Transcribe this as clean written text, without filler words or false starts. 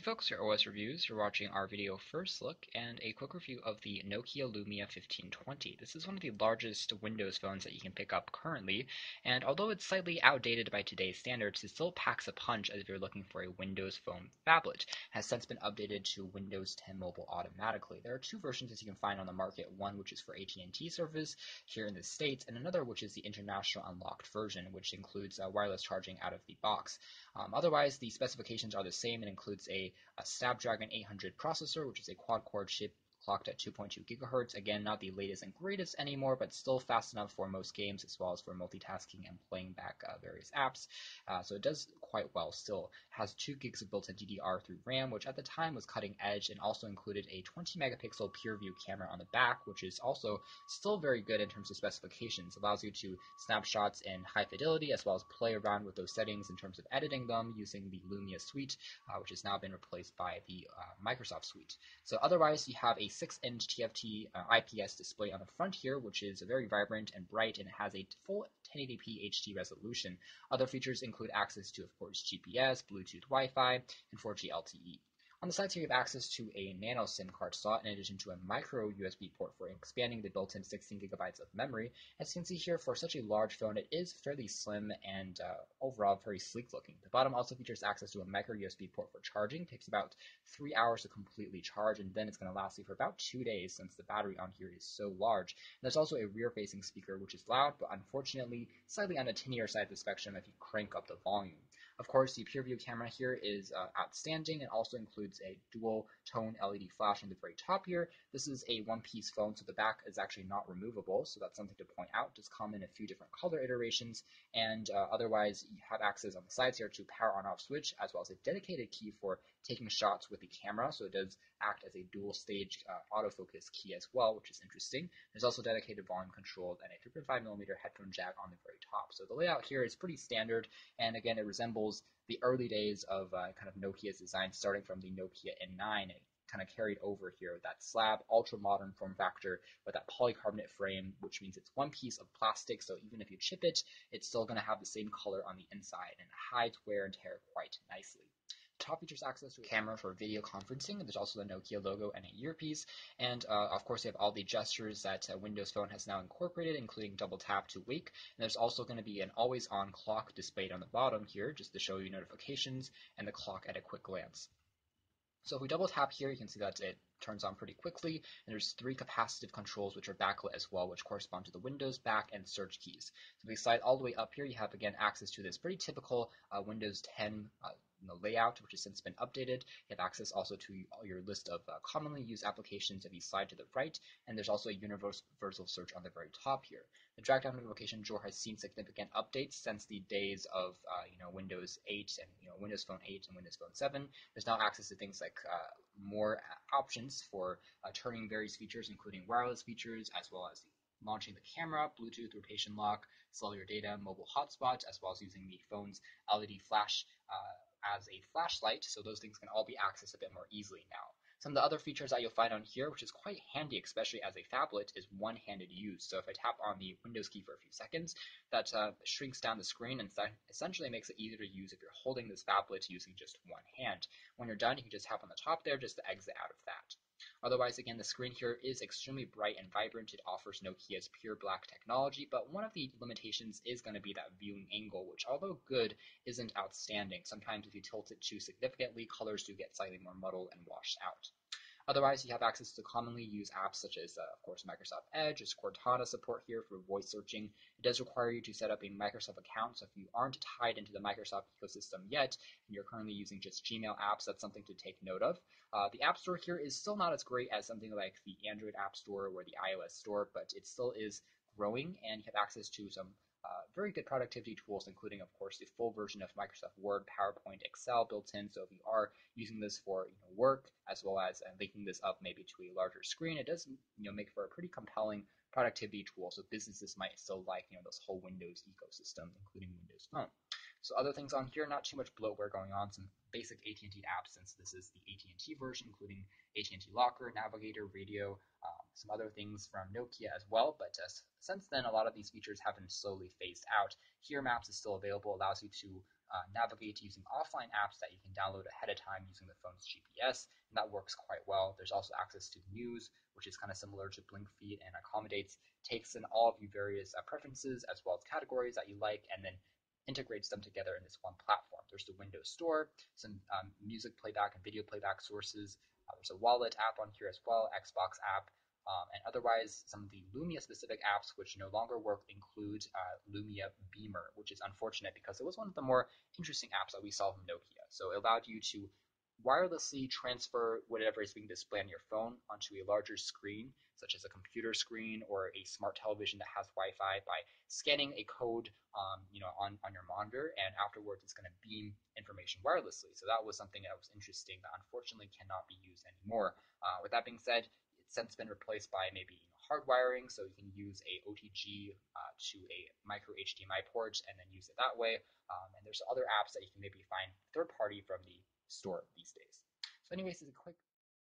folks, your OS Reviews. You're watching our video first look and a quick review of the Nokia Lumia 1520. This is one of the largest Windows phones that you can pick up currently, and although it's slightly outdated by today's standards, it still packs a punch as if you're looking for a Windows Phone phablet. It has since been updated to Windows 10 Mobile automatically. There are two versions that you can find on the market, one which is for AT&T service here in the States, and another which is the international unlocked version, which includes wireless charging out of the box. Otherwise, the specifications are the same. It includes a Snapdragon 800 processor, which is a quad-core chip clocked at 2.2 gigahertz. Again, not the latest and greatest anymore, but still fast enough for most games as well as for multitasking and playing back various apps. So it does quite well still. It has 2 gigs of built-in DDR3 RAM, which at the time was cutting edge, and also included a 20 megapixel PureView camera on the back, which is also still very good in terms of specifications. It allows you to snap shots in high fidelity as well as play around with those settings in terms of editing them using the Lumia suite, which has now been replaced by the Microsoft suite. So otherwise, you have a 6-inch TFT IPS display on the front here, which is very vibrant and bright, and it has a full 1080p HD resolution. Other features include access to, of course, GPS, Bluetooth Wi-Fi, and 4G LTE. On the sides here, you have access to a nano SIM card slot in addition to a micro USB port for expanding the built-in 16 gigabytes of memory. As you can see here, for such a large phone, it is fairly slim and overall very sleek looking. The bottom also features access to a micro USB port for charging. It takes about 3 hours to completely charge, and then it's going to last you for about 2 days since the battery on here is so large. And there's also a rear-facing speaker, which is loud, but unfortunately slightly on the tinier side of the spectrum if you crank up the volume. Of course, the PureView camera here is outstanding and also includes a dual tone LED flash on the very top here. This is a one-piece phone, so the back is actually not removable, so that's something to point out. It does come in a few different color iterations, and otherwise you have access on the sides here to power on-off switch, as well as a dedicated key for taking shots with the camera, so it does act as a dual stage autofocus key as well, which is interesting. There's also dedicated volume control and a 3.5mm headphone jack on the very top. So the layout here is pretty standard, and again, it resembles the early days of kind of Nokia's design, starting from the Nokia N9. It kind of carried over here with that slab, ultra-modern form factor with that polycarbonate frame, which means it's one piece of plastic, so even if you chip it, it's still going to have the same color on the inside, and it hides wear and tear quite nicely. The top features access to a camera for video conferencing. There's also the Nokia logo and a earpiece, and of course you have all the gestures that Windows Phone has now incorporated, including double tap to wake. And there's also going to be an always-on clock displayed on the bottom here, just to show you notifications and the clock at a quick glance. So if we double tap here, you can see that it turns on pretty quickly, and there's 3 capacitive controls which are backlit as well, which correspond to the Windows, back, and search keys. So if we slide all the way up here, you have again access to this pretty typical Windows 10 layout, which has since been updated. You have access also to your list of commonly used applications if you slide to the right, and there's also a universal search on the very top here. The drag down notification drawer has seen significant updates since the days of Windows 8 and Windows Phone 8 and Windows Phone 7. There's now access to things like more options for turning various features, including wireless features, as well as launching the camera, Bluetooth rotation lock, cellular data, mobile hotspot, as well as using the phone's LED flash as a flashlight, so those things can all be accessed a bit more easily now. Some of the other features that you'll find on here, which is quite handy, especially as a phablet, is one-handed use. So if I tap on the Windows key for a few seconds, that shrinks down the screen and essentially makes it easier to use if you're holding this phablet using just one hand. When you're done, you can just tap on the top there just to exit out of that. Otherwise, again, the screen here is extremely bright and vibrant. It offers Nokia's pure black technology, but one of the limitations is going to be that viewing angle, which, although good, isn't outstanding. Sometimes if you tilt it too significantly, colors do get slightly more muddled and washed out. Otherwise, you have access to commonly used apps such as, of course, Microsoft Edge. There's Cortana support here for voice searching. It does require you to set up a Microsoft account, so if you aren't tied into the Microsoft ecosystem yet, and you're currently using just Gmail apps, that's something to take note of. The App Store here is still not as great as something like the Android App Store or the iOS Store, but it still is growing, and you have access to some very good productivity tools, including, of course, the full version of Microsoft Word, PowerPoint, Excel built in. So if you are using this for work, as well as linking this up maybe to a larger screen, it does make for a pretty compelling productivity tool. So businesses might still like this whole Windows ecosystem, including Windows Phone. So other things on here, not too much bloatware going on. Some basic AT&T apps, since this is the AT&T version, including AT&T Locker, Navigator, Radio, some other things from Nokia as well. But since then, a lot of these features have been slowly phased out. Here, Maps is still available, allows you to navigate using offline apps that you can download ahead of time using the phone's GPS, and that works quite well. There's also access to news, which is kind of similar to Blink Feed and takes in all of your various preferences as well as categories that you like, and then integrates them together in this one platform. There's the Windows Store, some music playback and video playback sources. There's a wallet app on here as well, Xbox app, and otherwise some of the Lumia specific apps which no longer work include Lumia Beamer, which is unfortunate because it was one of the more interesting apps that we saw from Nokia. So it allowed you to wirelessly transfer whatever is being displayed on your phone onto a larger screen, such as a computer screen or a smart television that has Wi-Fi, by scanning a code on your monitor, and afterwards it's going to beam information wirelessly. So that was something that was interesting that unfortunately cannot be used anymore. With that being said, it's since been replaced by maybe hardwiring, so you can use a OTG to a micro HDMI port and then use it that way. And there's other apps that you can maybe find third party from the store these days. So anyways, this is a quick